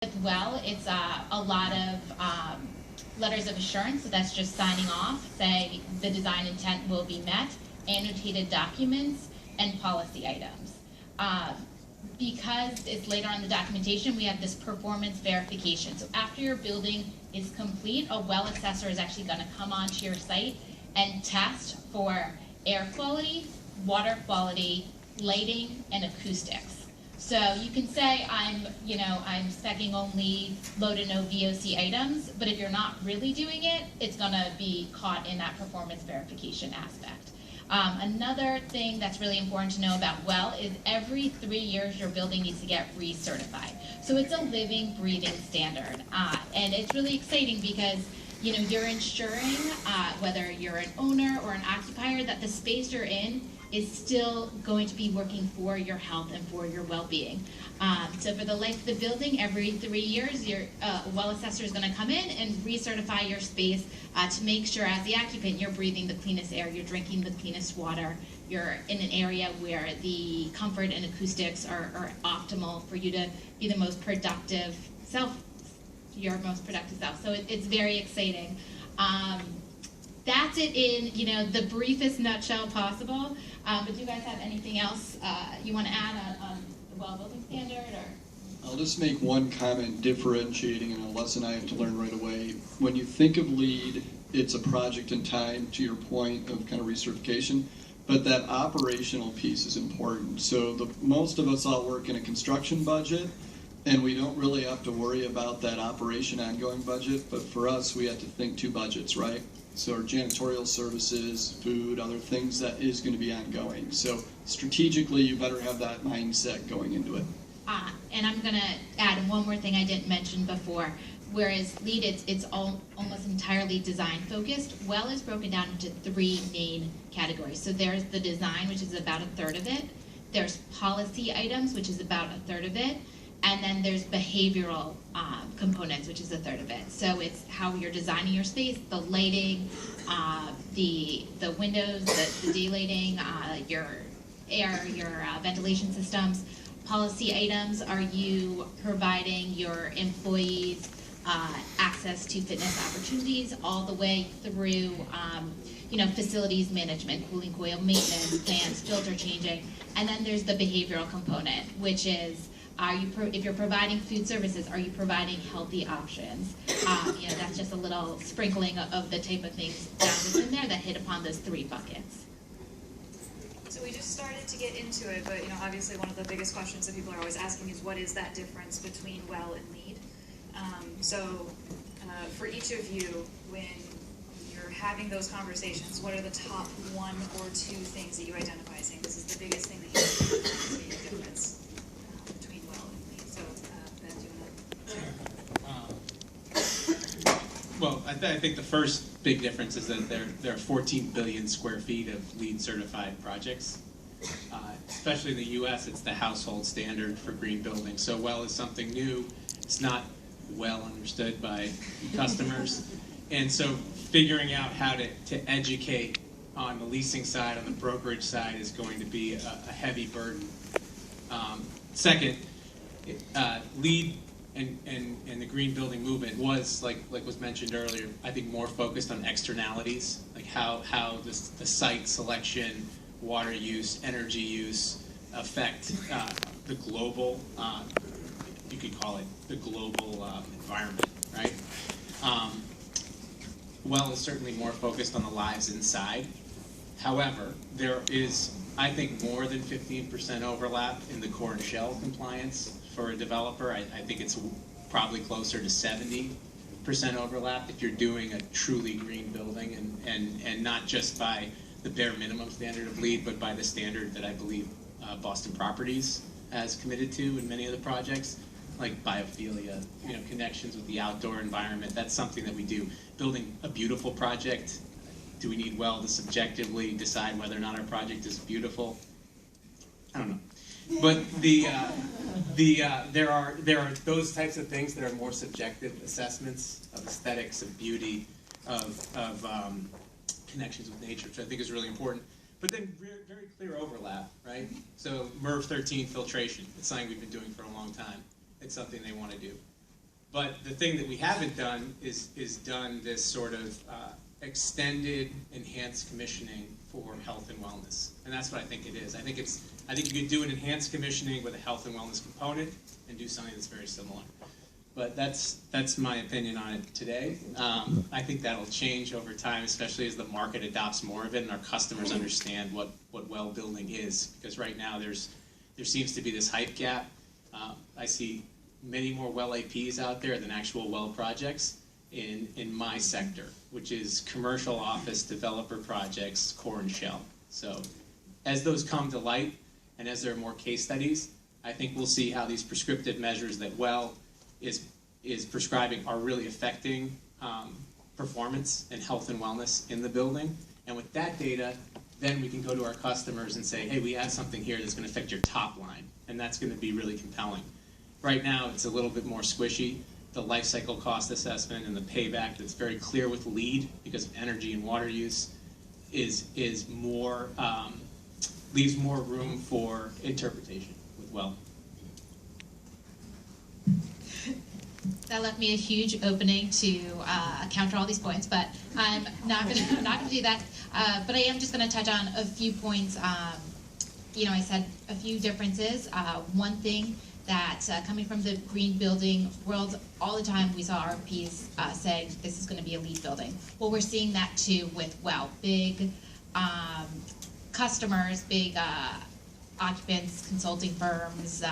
As well, it's a lot of letters of assurance, so that's just signing off, say the design intent will be met, annotated documents, and policy items. Uh, because it's later on the documentation, we have this performance verification. So after your building is complete, a well assessor is actually going to come onto your site and test for air quality, water quality, lighting, and acoustics. So you can say I'm speccing only low to no VOC items, but if you're not really doing it, it's gonna be caught in that performance verification aspect. Another thing that's really important to know about WELL is every 3 years your building needs to get recertified. So it's a living, breathing standard. And it's really exciting because you're ensuring, whether you're an owner or an occupier, that the space you're in is still going to be working for your health and for your well-being. So for the life of the building, every 3 years, your well assessor is going to come in and recertify your space to make sure, as the occupant, you're breathing the cleanest air, you're drinking the cleanest water, you're in an area where the comfort and acoustics are optimal for you to be the most productive self, your most productive self. So it's very exciting. That's it in the briefest nutshell possible. But do you guys have anything else you want to add on the WELL building standard? Or I'll just make one comment differentiating, and a lesson I have to learn right away. When you think of LEED, it's a project in time, to your point of kind of recertification, but that operational piece is important. So most of us all work in a construction budget, and we don't really have to worry about that operation ongoing budget, but for us, we have to think two budgets, right? So our janitorial services, food, other things that is going to be ongoing. So strategically, you better have that mindset going into it. And I'm going to add one more thing I didn't mention before. Whereas LEED, it's almost entirely design focused. WELL is broken down into 3 main categories. So there's the design, which is about 1/3 of it. There's policy items, which is about 1/3 of it. And then there's behavioral components, which is 1/3 of it. So it's how you're designing your space, the lighting, the windows, the daylighting, your air, your ventilation systems. Policy items, are you providing your employees access to fitness opportunities all the way through facilities management, cooling coil maintenance, fans, filter changing. And then there's the behavioral component, which is if you're providing food services, are you providing healthy options? That's just a little sprinkling of the type of things down within there that hit upon those 3 buckets. So we just started to get into it, but obviously one of the biggest questions that people are always asking is what is that difference between WELL and LEED? For each of you, when you're having those conversations, what are the top 1 or 2 things that you identify as saying this is the biggest thing that you see a difference? Well, I think the first big difference is that there are 14 billion square feet of LEED certified projects. Especially in the U.S., it's the household standard for green buildings. So WELL is something new. It's not well understood by customers. And so figuring out how to educate on the leasing side, on the brokerage side, is going to be a heavy burden. Second, LEED and the green building movement was, like was mentioned earlier, I think more focused on externalities, like how the site selection, water use, energy use affect the global, you could call it the global environment, right? WELL is certainly more focused on the lives inside. However, there is, I think, more than 15% overlap in the core and shell compliance for a developer. I think it's probably closer to 70% overlap if you're doing a truly green building, and not just by the bare minimum standard of LEED, but by the standard that I believe Boston Properties has committed to in many of the projects, like biophilia, connections with the outdoor environment. That's something that we do. Building a beautiful project, do we need WELL to subjectively decide whether or not our project is beautiful? I don't know. But there are those types of things that are more subjective assessments of aesthetics, of beauty, of connections with nature, which I think is really important. But then very clear overlap, right? So MERV 13 filtration, it's something we've been doing for a long time. It's something they want to do. But the thing that we haven't done is done this sort of extended, enhanced commissioning for health and wellness, and that's what I think it is. I think you could do an enhanced commissioning with a health and wellness component and do something that's very similar. But that's my opinion on it today. I think that'll change over time, especially as the market adopts more of it and our customers understand what well building is. Because right now there seems to be this hype gap. I see many more well APs out there than actual well projects in my sector, which is commercial office developer projects, core and shell. So as those come to light and as there are more case studies, I think we'll see how these prescriptive measures that well is prescribing are really affecting performance and health and wellness in the building. And with that data, then we can go to our customers and say, hey, we have something here that's going to affect your top line, and that's going to be really compelling. Right now, it's a little bit more squishy. The life cycle cost assessment and the payback that's very clear with LEED because of energy and water use is more leaves more room for interpretation with well. That left me a huge opening to counter all these points, but I'm not gonna do that. But I am just gonna touch on a few points. I said a few differences. One thing that coming from the green building world, all the time we saw RFPs saying this is going to be a LEED building. Well, we're seeing that too with big customers, big occupants, consulting firms.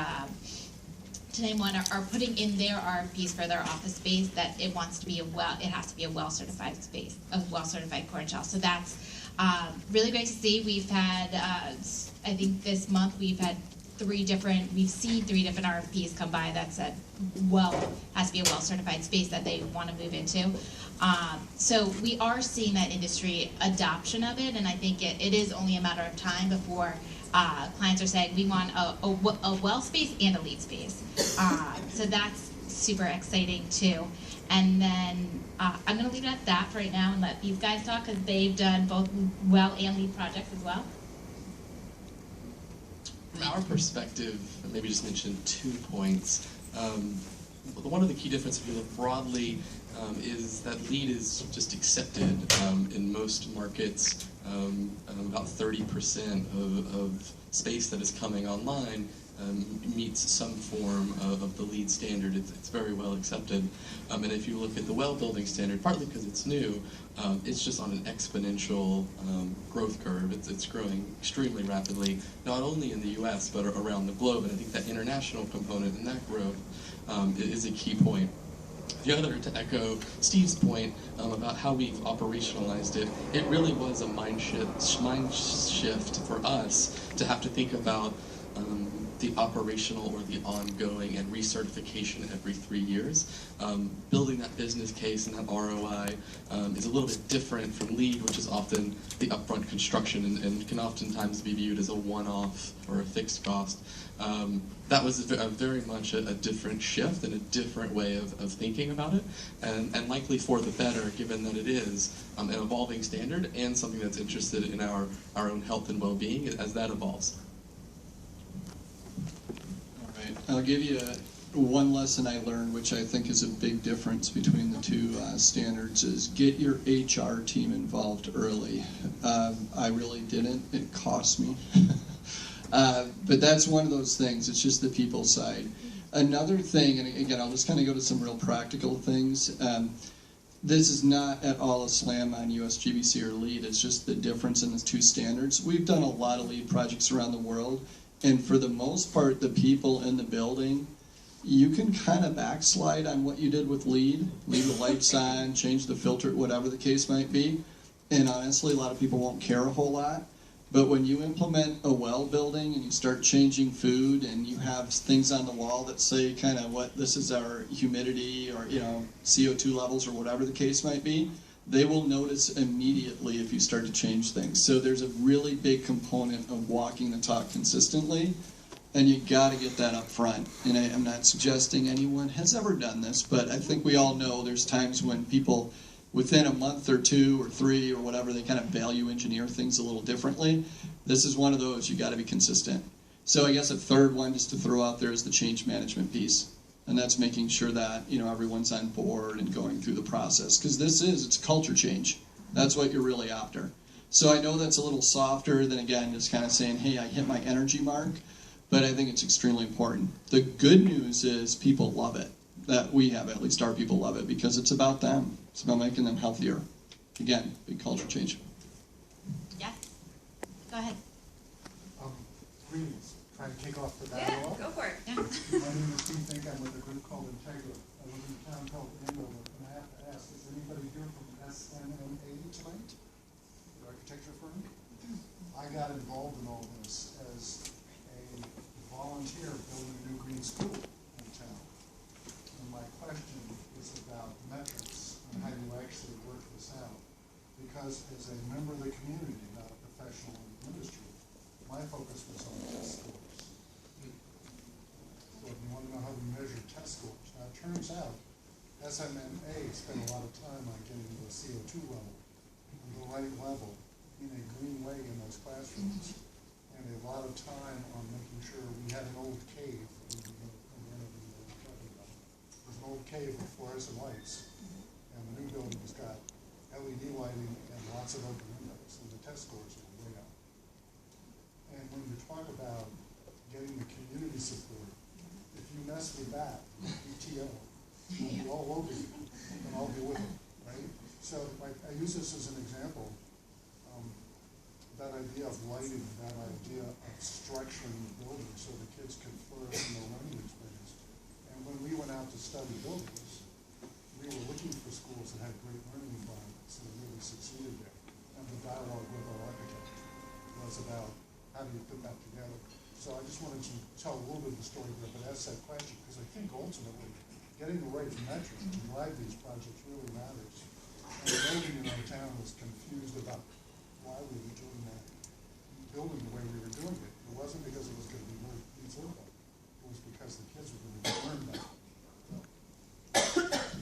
To name one, are putting in their RFPs for their office space that it wants to be it has to be a well certified space, a well certified core and shell. So that's really great to see. We've had, I think this month we've had we've seen three different RFPs come by that said has to be a well certified space that they want to move into. So we are seeing that industry adoption of it, and I think it is only a matter of time before clients are saying we want a well space and a LEED space. So that's super exciting too. And then I'm going to leave it at that for right now and let these guys talk because they've done both well and LEED projects as well. From our perspective, maybe just mention 2 points. One of the key differences, if you look broadly, is that LEED is just accepted in most markets. About 30% of space that is coming online meets some form of the LEED standard. It's very well accepted. And if you look at the well building standard, partly because it's new, it's just on an exponential growth curve. It's growing extremely rapidly, not only in the US, but around the globe. And I think that international component and that growth is a key point. The other, to echo Steve's point about how we've operationalized it, it really was a mind shift for us to have to think about the operational or the ongoing and recertification every 3 years. Building that business case and that ROI is a little bit different from LEED, which is often the upfront construction and can oftentimes be viewed as a one-off or a fixed cost. That was very much a different shift and a different way of thinking about it, and likely for the better, given that it is an evolving standard and something that's interested in our own health and well-being as that evolves. I'll give you one lesson I learned, which I think is a big difference between the two standards, is get your HR team involved early. I really didn't. It cost me. But that's one of those things. It's just the people side. Another thing, and again, I'll just kind of go to some real practical things. This is not at all a slam on USGBC or LEED. It's just the difference in the two standards. We've done a lot of LEED projects around the world. And for the most part, the people in the building, you can kind of backslide on what you did with LEED, leave the lights on, change the filter, whatever the case might be. And honestly, a lot of people won't care a whole lot. But when you implement a well building and you start changing food and you have things on the wall that say kind of what this is our humidity or CO2 levels or whatever the case might be, they will notice immediately if you start to change things. So there's a really big component of walking the talk consistently, and you got to get that up front. And I'm not suggesting anyone has ever done this, but I think we all know there's times when people, within a month or 2 or 3 or whatever, they kind of value engineer things a little differently. This is one of those, you got to be consistent. So I guess a third one just to throw out there is the change management piece. And that's making sure that, everyone's on board and going through the process. Because it's a culture change. That's what you're really after. So I know that's a little softer than, again, just kind of saying, hey, I hit my energy mark. But I think it's extremely important. The good news is people love it. That we have, at least our people love it, because it's about them. It's about making them healthier. Again, big culture change. Yes? Go ahead. Greetings. Trying to kick off the Yeah, dialogue. go for it. Yeah. My name is Steve Fink. I'm with a group called Integra. I live in a town called Andover, and I have to ask, is anybody here from SNMA tonight? The architecture firm? I got involved in all this as a volunteer building a new green school in town. And my question is about metrics and how you actually work this out. Because as a member of the community, not a professional in the industry, my focus was on test scores. So if you want to know how we measure test scores, now it turns out SMMA spent a lot of time on getting the CO2 level, the right level, in a green way in those classrooms, and a lot of time on making sure we had an old cave. There's an old cave with fluorescent lights, and the new building's got LED lighting and lots of open windows, and the test scores are way up. And when you talk about getting the community support, if you mess with that, PTO, will be all over you, and I'll be with it, right? So I use this as an example. That idea of lighting, that idea of structuring the building so the kids can flourish in their learning experience. And when we went out to study buildings, we were looking for schools that had great learning environments and really succeeded there. And the dialogue with our architect was about how do you put that together. So I just wanted to tell a little bit of the story there, but ask that question, because I think ultimately getting the right metric to drive these projects really matters. And nobody in our town was confused about why we were doing that, building the way we were doing it. It wasn't because it was going to be more feasible. It was because the kids were going to learn that.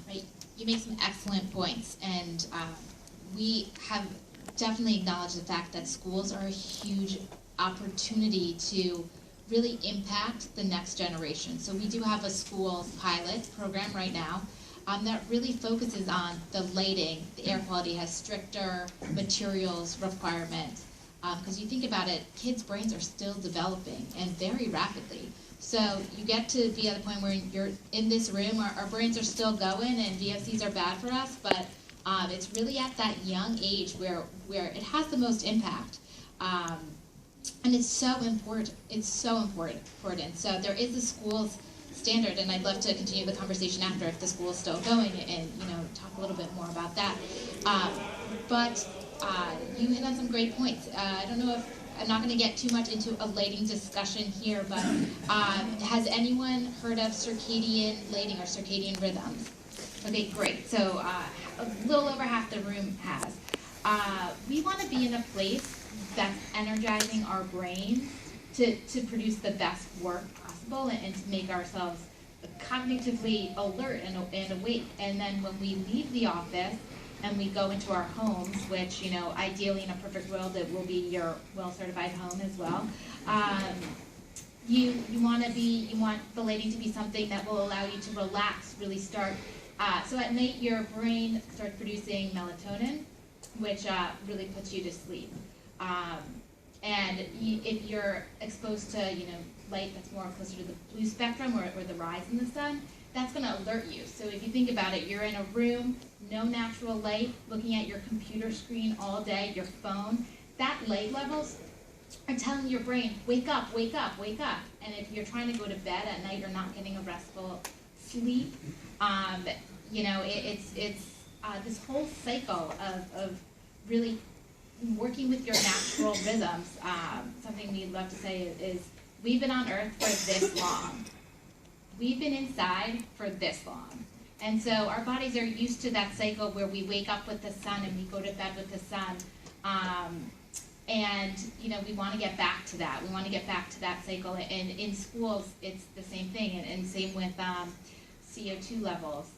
Right, you make some excellent points, and we have definitely acknowledged the fact that schools are a huge opportunity to really impact the next generation. So we do have a school pilot program right now that really focuses on the lighting. The air quality has stricter materials requirements. Because you think about it, kids' brains are still developing and very rapidly. So you get to be at a point where you're in this room, our brains are still going and VOCs are bad for us, but it's really at that young age where it has the most impact. And it's so important. It's so important. So there is a school's standard, and I'd love to continue the conversation after if the school is still going and talk a little bit more about that. But you hit on some great points. I don't know if I'm not going to get too much into a lighting discussion here, but has anyone heard of circadian lighting or circadian rhythms? Okay, great. So a little over half the room has. We want to be in a place that's energizing our brain to produce the best work possible and to make ourselves cognitively alert and awake. And then when we leave the office and we go into our homes, which, ideally in a perfect world, it will be your well-certified home as well. You want the lighting to be something that will allow you to relax, really start. So at night, your brain starts producing melatonin, which really puts you to sleep. And if you're exposed to, light that's more closer to the blue spectrum or the rise in the sun, that's going to alert you. So if you think about it, you're in a room, no natural light, looking at your computer screen all day, your phone, that light levels are telling your brain, wake up, wake up, wake up. And if you're trying to go to bed at night, you're not getting a restful sleep. It's this whole cycle of really working with your natural rhythms. Something we'd love to say is we've been on Earth for this long. We've been inside for this long. And so our bodies are used to that cycle where we wake up with the sun and we go to bed with the sun. We want to get back to that. We want to get back to that cycle. And in schools, it's the same thing. And same with CO2 levels.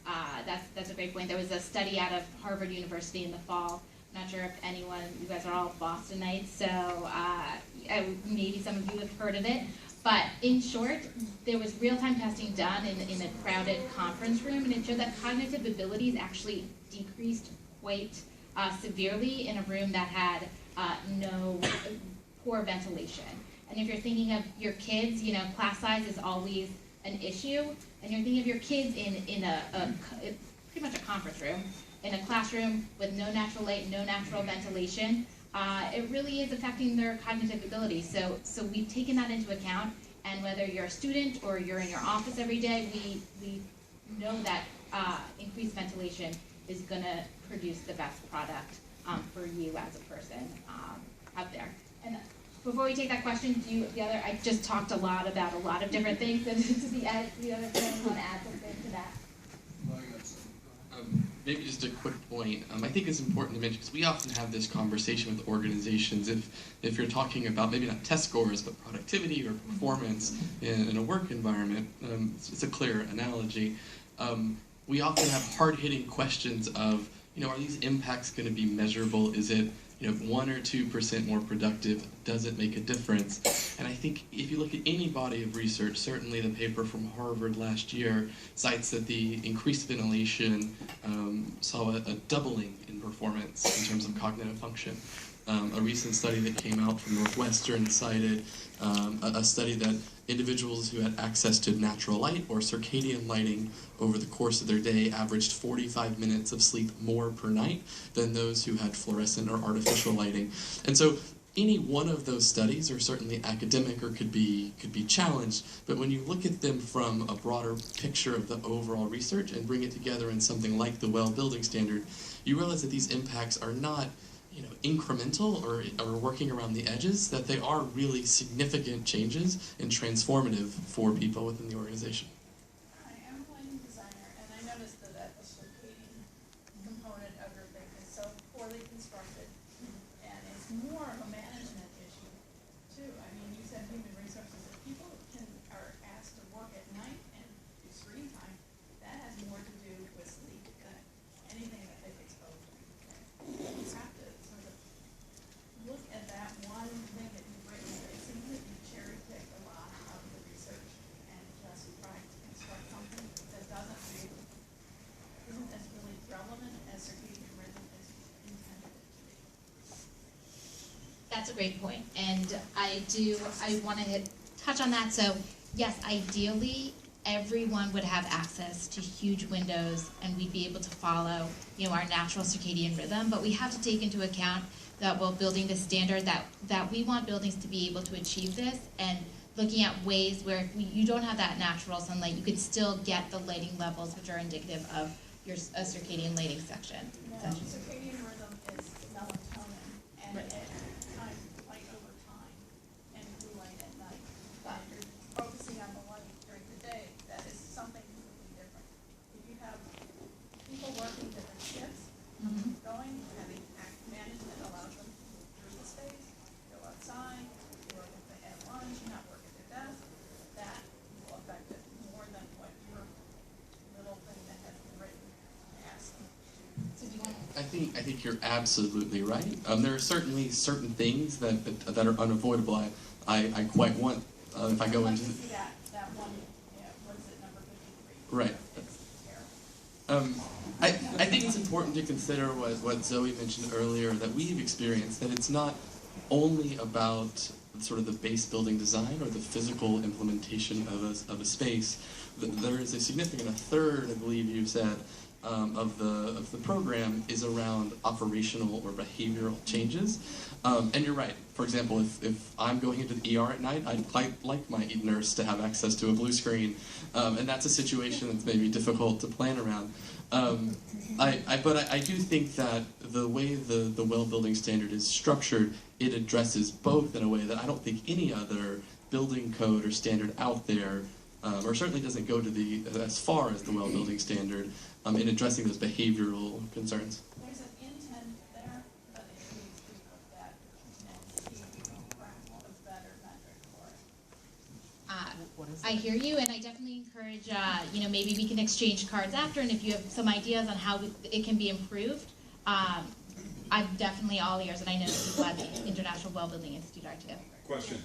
That's a great point. There was a study out of Harvard University in the fall. I'm not sure if you guys are all Bostonites, so maybe some of you have heard of it. But in short, there was real-time testing done in a crowded conference room, and it showed that cognitive abilities actually decreased quite severely in a room that had no poor ventilation. And if you're thinking of your kids, you know, class size is always an issue, and you're thinking of your kids in a pretty much a conference room, in a classroom with no natural light, no natural ventilation, it really is affecting their cognitive ability. So we've taken that into account, and whether you're a student or you're in your office every day, we know that increased ventilation is going to produce the best product for you as a person out there. And before we take that question, I just talked a lot about a lot of different things, and to the other person want to add something to that? Maybe just a quick point. I think it's important to mention, because we often have this conversation with organizations, if you're talking about maybe not test scores, but productivity or performance in a work environment, it's a clear analogy. We often have hard-hitting questions of, you know, are these impacts going to be measurable? Is it, you know, 1 or 2% more productive? Does it make a difference? And I think if you look at any body of research, certainly the paper from Harvard last year cites that the increased ventilation saw a doubling in performance in terms of cognitive function. A recent study that came out from Northwestern cited a study that individuals who had access to natural light or circadian lighting over the course of their day averaged 45 minutes of sleep more per night than those who had fluorescent or artificial lighting. And so any one of those studies are certainly academic or could be challenged, but when you look at them from a broader picture of the overall research and bring it together in something like the WELL Building Standard, you realize that these impacts are not, you know, incremental or working around the edges, that they are really significant changes and transformative for people within the organization. Hi, I'm a lighting designer, and I noticed that the circadian component of your thing is so poorly constructed, and it's more of a management issue, too. I mean, you said human resources. If people are asked to work at night and do screen time, that has more to do with sleep than anything that they've exposed to. You have to sort of look at that one thing that you've written. It seems that you cherry-picked a lot of the research and just tried to construct something that isn't as really relevant as circadian rhythm is intended it to be. That's a great point, and I want to touch on that. So yes, ideally, everyone would have access to huge windows, and we'd be able to follow, you know, our natural circadian rhythm. But we have to take into account that while building the standard, that we want buildings to be able to achieve this, and looking at ways where if you don't have that natural sunlight, you could still get the lighting levels which are indicative of your circadian lighting section. Now, circadian rhythm is melatonin, and Right. it kind of light over time and blue light at night. But you're focusing on the light during the day, that is something completely different. If you have people working different shifts, going, having active management allows them to move through the space, go outside, work at lunch, not work at their desk, that will affect it more than what your little thing that has been written asks them to. So do you want I think you're absolutely right. There are certainly certain things that are unavoidable. I quite want, if I go I'd like into to see that one, what is it, number 53? Right. It's terrible. I think it's important to consider what Zoe mentioned earlier, that we've experienced, that it's not only about sort of the base building design or the physical implementation of a space. There is a significant, a third, I believe you said, of the program is around operational or behavioral changes. And you're right. For example, if I'm going into the ER at night, I'd quite like my nurse to have access to a blue screen, and that's a situation that's maybe difficult to plan around. But I do think that the way the WELL Building Standard is structured, it addresses both in a way that I don't think any other building code or standard out there, or certainly doesn't go to as far as the WELL Building Standard in addressing those behavioral concerns. There's an intent there, but it needs to be looked at and see if we can craft a better metric for it. I hear you, and I definitely encourage, you know, maybe we can exchange cards after, and if you have some ideas on how it can be improved, I'm definitely all ears, and I know people at the International Well Building Institute are too. Question.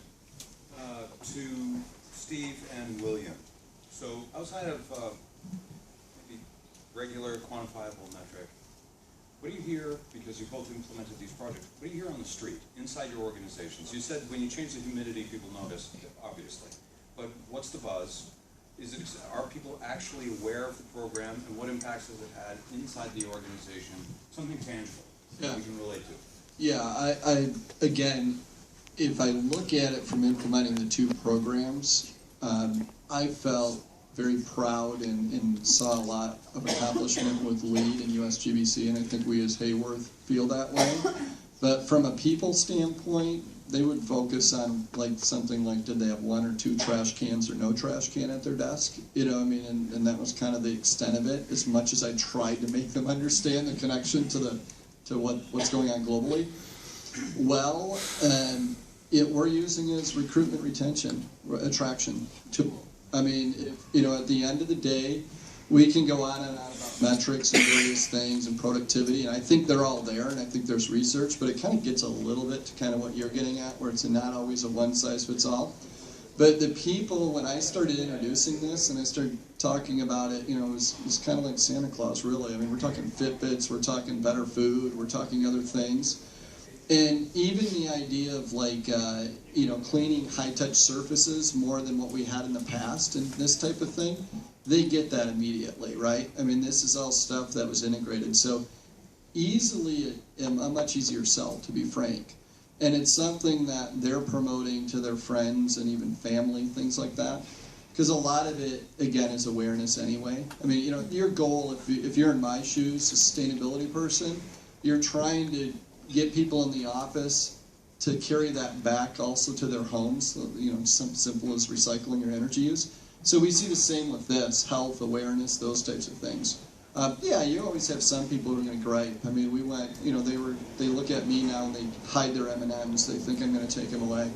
to Steve and William. So outside of maybe regular quantifiable metric, what do you hear, because you both implemented these projects, what do you hear on the street, inside your organizations? You said when you change the humidity, people notice, obviously. But what's the buzz? Are people actually aware of the program, and what impacts has it had inside the organization? Something tangible that we can relate to. Yeah, I again, if I look at it from implementing the two programs, I felt very proud and saw a lot of accomplishment with LEAD and USGBC, and I think we as Hayworth feel that way. But from a people standpoint, they would focus on like something like, did they have 1 or 2 trash cans or no trash can at their desk? You know, I mean, and that was kind of the extent of it, as much as I tried to make them understand the connection to what's going on globally. Well, we're using it as recruitment, retention, attraction. I mean, at the end of the day, we can go on and on about metrics and various things and productivity, and I think they're all there, and I think there's research, but it kind of gets a little bit to kind of what you're getting at, where it's not always a one-size-fits-all. But the people, when I started introducing this and I started talking about it, it was kind of like Santa Claus, really. I mean, we're talking Fitbits, we're talking better food, we're talking other things. And even the idea of like, cleaning high-touch surfaces more than what we had in the past and this type of thing, they get that immediately, right? I mean, this is all stuff that was integrated. So easily a much easier sell, to be frank. And it's something that they're promoting to their friends and even family, things like that. Because a lot of it, again, is awareness anyway. I mean, your goal, if you're in my shoes, a sustainability person, you're trying to get people in the office to carry that back also to their homes. So, something simple as recycling your energy use. So we see the same with this, health, awareness, those types of things. You always have some people who are going to gripe. I mean, we went, they look at me now and they hide their M&Ms. They think I'm going to take them away.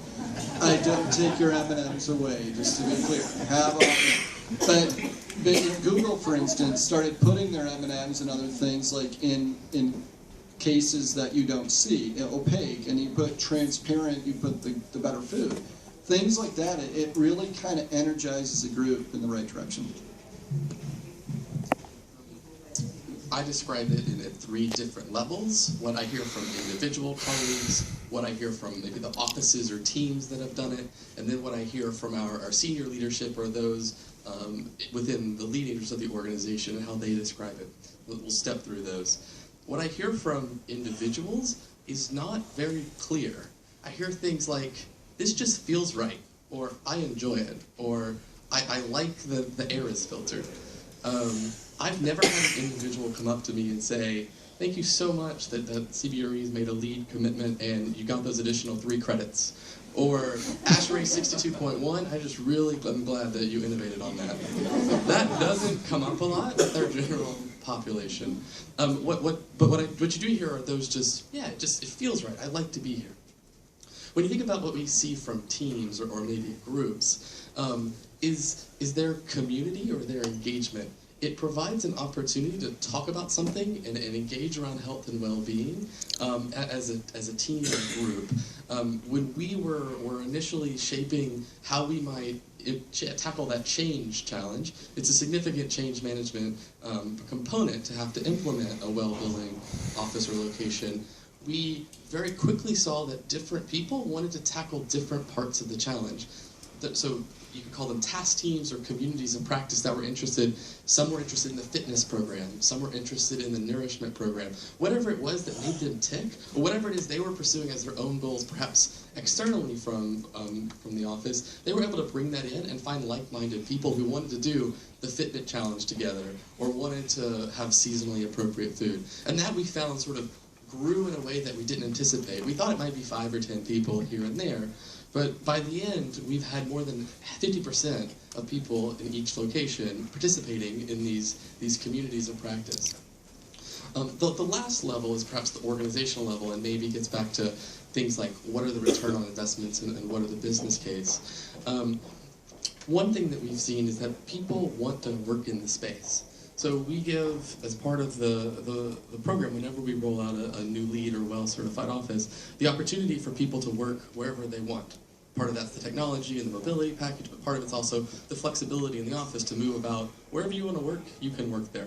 I don't take your M&Ms away, just to be clear. Have all of them. But Google, for instance, started putting their M&Ms and other things like in cases that you don't see, opaque, and you put transparent, you put the better food. Things like that, it really kind of energizes the group in the right direction. I describe it at 3 different levels. What I hear from individual colleagues, what I hear from maybe the offices or teams that have done it, and then what I hear from our senior leadership or those within the leaders of the organization and how they describe it. We'll step through those. What I hear from individuals is not very clear. I hear things like, this just feels right, or I enjoy it, or I like the air is filtered. I've never had an individual come up to me and say, thank you so much that CBRE has made a LEAD commitment and you got those additional 3 credits. Or ASHRAE 62.1, I just really am glad that you innovated on that. That doesn't come up a lot with our general population. What you do hear are those it feels right, I like to be here. When you think about what we see from teams or maybe groups, is there community or their engagement? It provides an opportunity to talk about something and engage around health and well-being as a team and group. When we were initially shaping how we might tackle that change challenge, it's a significant change management component to have to implement a well-building office or location. We very quickly saw that different people wanted to tackle different parts of the challenge. So you could call them task teams or communities of practice that were interested. Some were interested in the fitness program. Some were interested in the nourishment program. Whatever it was that made them tick, or whatever it is they were pursuing as their own goals, perhaps externally from the office, they were able to bring that in and find like-minded people who wanted to do the Fitbit challenge together or wanted to have seasonally appropriate food. And that we found sort of grew in a way that we didn't anticipate. We thought it might be 5 or 10 people here and there, but by the end, we've had more than 50% of people in each location participating in these communities of practice. The last level is perhaps the organizational level, and maybe gets back to things like what are the return on investments and what are the business case. One thing that we've seen is that people want to work in the space. So we give, as part of the program, whenever we roll out a new LEAD or well-certified office, the opportunity for people to work wherever they want. Part of that's the technology and the mobility package, but part of it's also the flexibility in the office to move about. Wherever you want to work, you can work there.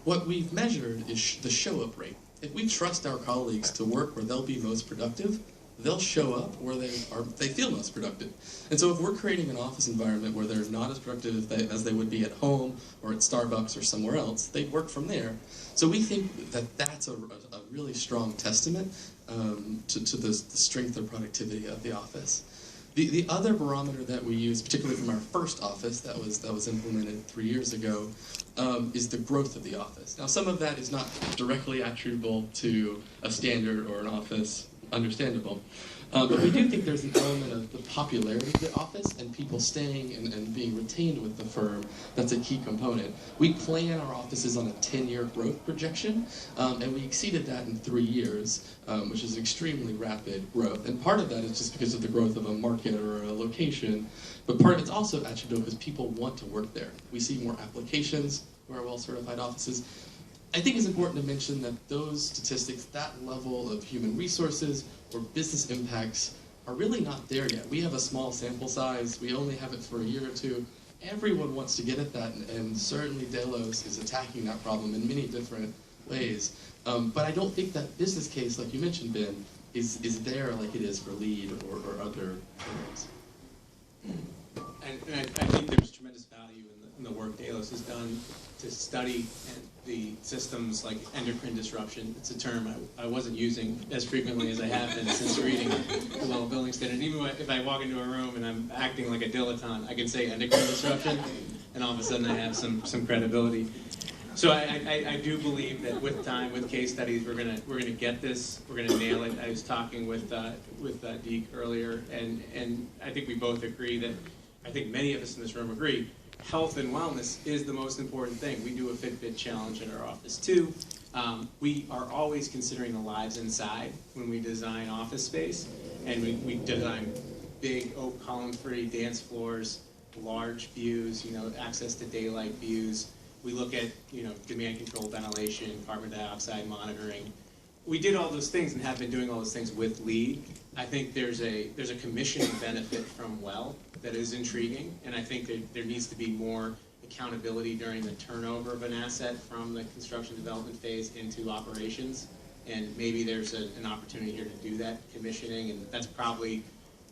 What we've measured is the show-up rate. If we trust our colleagues to work where they'll be most productive, they'll show up where they feel most productive. And so if we're creating an office environment where they're not as productive as they would be at home or at Starbucks or somewhere else, they'd work from there. So we think that that's a really strong testament to the strength of productivity of the office. The other barometer that we use, particularly from our first office that was implemented 3 years ago, is the growth of the office. Now, some of that is not directly attributable to a standard or an office, understandable. But we do think there's an element of the popularity of the office and people staying and being retained with the firm that's a key component. We plan our offices on a 10-year growth projection, and we exceeded that in 3 years, which is extremely rapid growth. And part of that is just because of the growth of a market or a location, but part of it's also attributable because people want to work there. We see more applications who are well-certified offices. I think it's important to mention that those statistics, that level of human resources or business impacts are really not there yet. We have a small sample size. We only have it for a year or two. Everyone wants to get at that, and certainly Delos is attacking that problem in many different ways. But I don't think that business case, like you mentioned, Ben, is there like it is for LEED or other programs. And I think there's tremendous value in the work Delos has done to study the systems like endocrine disruption. It's a term I wasn't using as frequently as I have been since reading the Well Building Standard. Even if I walk into a room and I'm acting like a dilettante, I can say endocrine disruption, and all of a sudden I have some credibility. So I do believe that with time, with case studies, we're gonna get this. We're gonna nail it. I was talking with Deke earlier, and I think we both agree that, I think many of us in this room agree, health and wellness is the most important thing. We do a Fitbit challenge in our office too. We are always considering the lives inside when we design office space, and we design big oak column-free dance floors, large views, access to daylight views. We look at, demand control, ventilation, carbon dioxide monitoring. We did all those things and have been doing all those things with LEED. I think there's a commissioning benefit from WELL that is intriguing, and I think that there needs to be more accountability during the turnover of an asset from the construction development phase into operations, and maybe there's an opportunity here to do that commissioning, and that's probably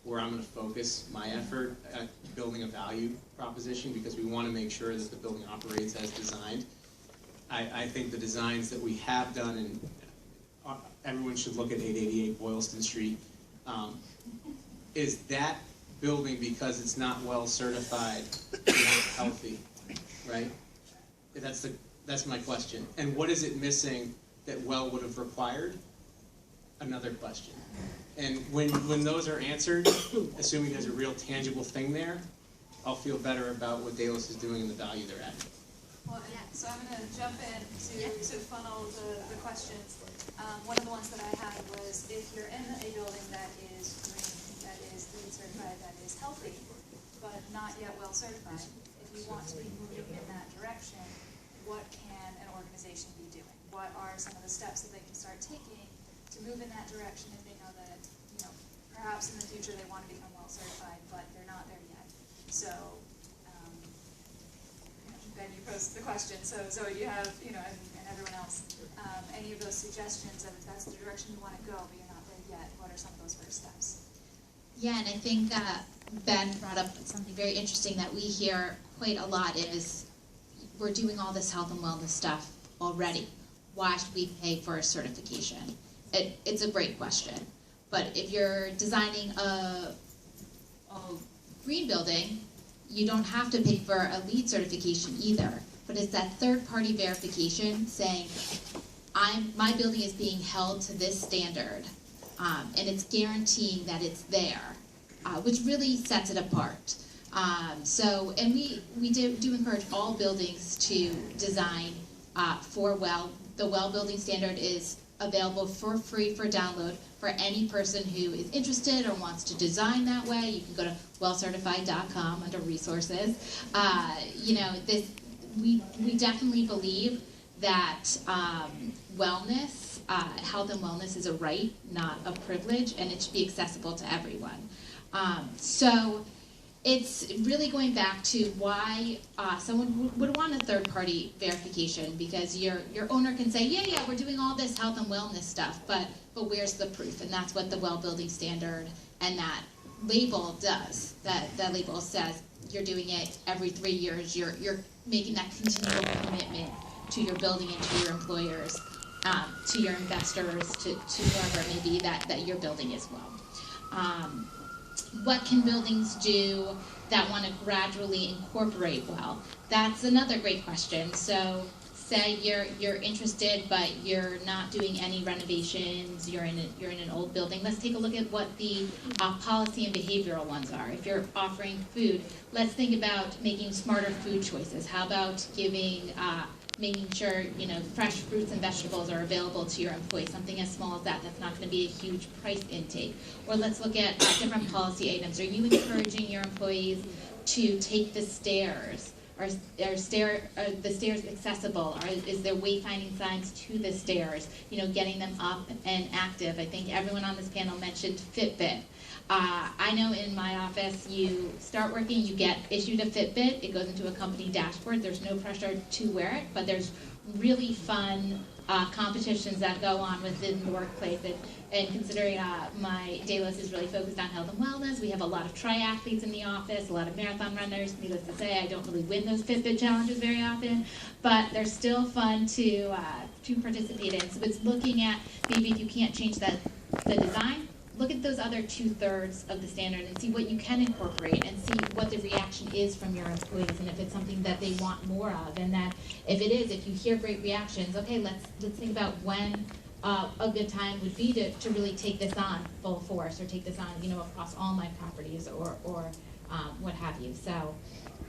where I'm going to focus my effort at building a value proposition, because we want to make sure that the building operates as designed. I think the designs that we have done, and everyone should look at 888 Boylston Street, is that building, because it's not well certified, not healthy, right? That's my question. And what is it missing that WELL would have required? Another question. And when those are answered, assuming there's a real tangible thing there, I'll feel better about what Delos is doing and the value they're adding. Well, yeah, so I'm going to jump in to funnel the questions. One of the ones that I had was, if you're in a building that is green, that is LEED certified, that is healthy, but not yet well certified, if you want to be moving in that direction, what can an organization be doing? What are some of the steps that they can start taking to move in that direction if they know that, perhaps in the future they want to become well certified, but they're not there yet? So, Ben, you posed the question. So Zoe, do you have, and everyone else, any of those suggestions of if that's the direction you want to go, but you're not there yet, what are some of those first steps? Yeah, and I think Ben brought up something very interesting that we hear quite a lot is, we're doing all this health and wellness stuff already. Why should we pay for a certification? It's a great question. But if you're designing a green building, you don't have to pay for a LEED certification either. But it's that third-party verification saying, my building is being held to this standard, and it's guaranteeing that it's there, which really sets it apart. And we do encourage all buildings to design for WELL. The WELL building standard is available for free for download for any person who is interested or wants to design that way. You can go to wellcertified.com under resources. We definitely believe that wellness, health and wellness is a right, not a privilege, and it should be accessible to everyone. So it's really going back to why someone would want a third-party verification, because your owner can say, yeah, we're doing all this health and wellness stuff, but where's the proof? And that's what the well building standard and that label does. That label says you're doing it every 3 years. You're making that continual commitment to your building and to your employers, to your investors, to whoever it may be that you're building as well. What can buildings do that want to gradually incorporate well? That's another great question. So say you're interested, but you're not doing any renovations, you're in an old building. Let's take a look at what the policy and behavioral ones are. If you're offering food, let's think about making smarter food choices. How about making sure fresh fruits and vegetables are available to your employees, something as small as that. That's not going to be a huge price intake. Or let's look at different policy items. Are you encouraging your employees to take the stairs? Are the stairs accessible? Is there wayfinding signs to the stairs? Getting them up and active. I think everyone on this panel mentioned Fitbit. I know in my office, you start working, you get issued a Fitbit, it goes into a company dashboard, there's no pressure to wear it, but there's really fun competitions that go on within the workplace. And considering my Delos is really focused on health and wellness, we have a lot of triathletes in the office, a lot of marathon runners. Needless to say, I don't really win those Fitbit challenges very often, but they're still fun to participate in. So it's looking at, maybe if you can't change the design, look at those other 2/3 of the standard and see what you can incorporate, and see what the reaction is from your employees, and if it's something that they want more of. And that if it is, if you hear great reactions, okay, let's think about when a good time would be to really take this on full force, or take this on across all my properties, or what have you. So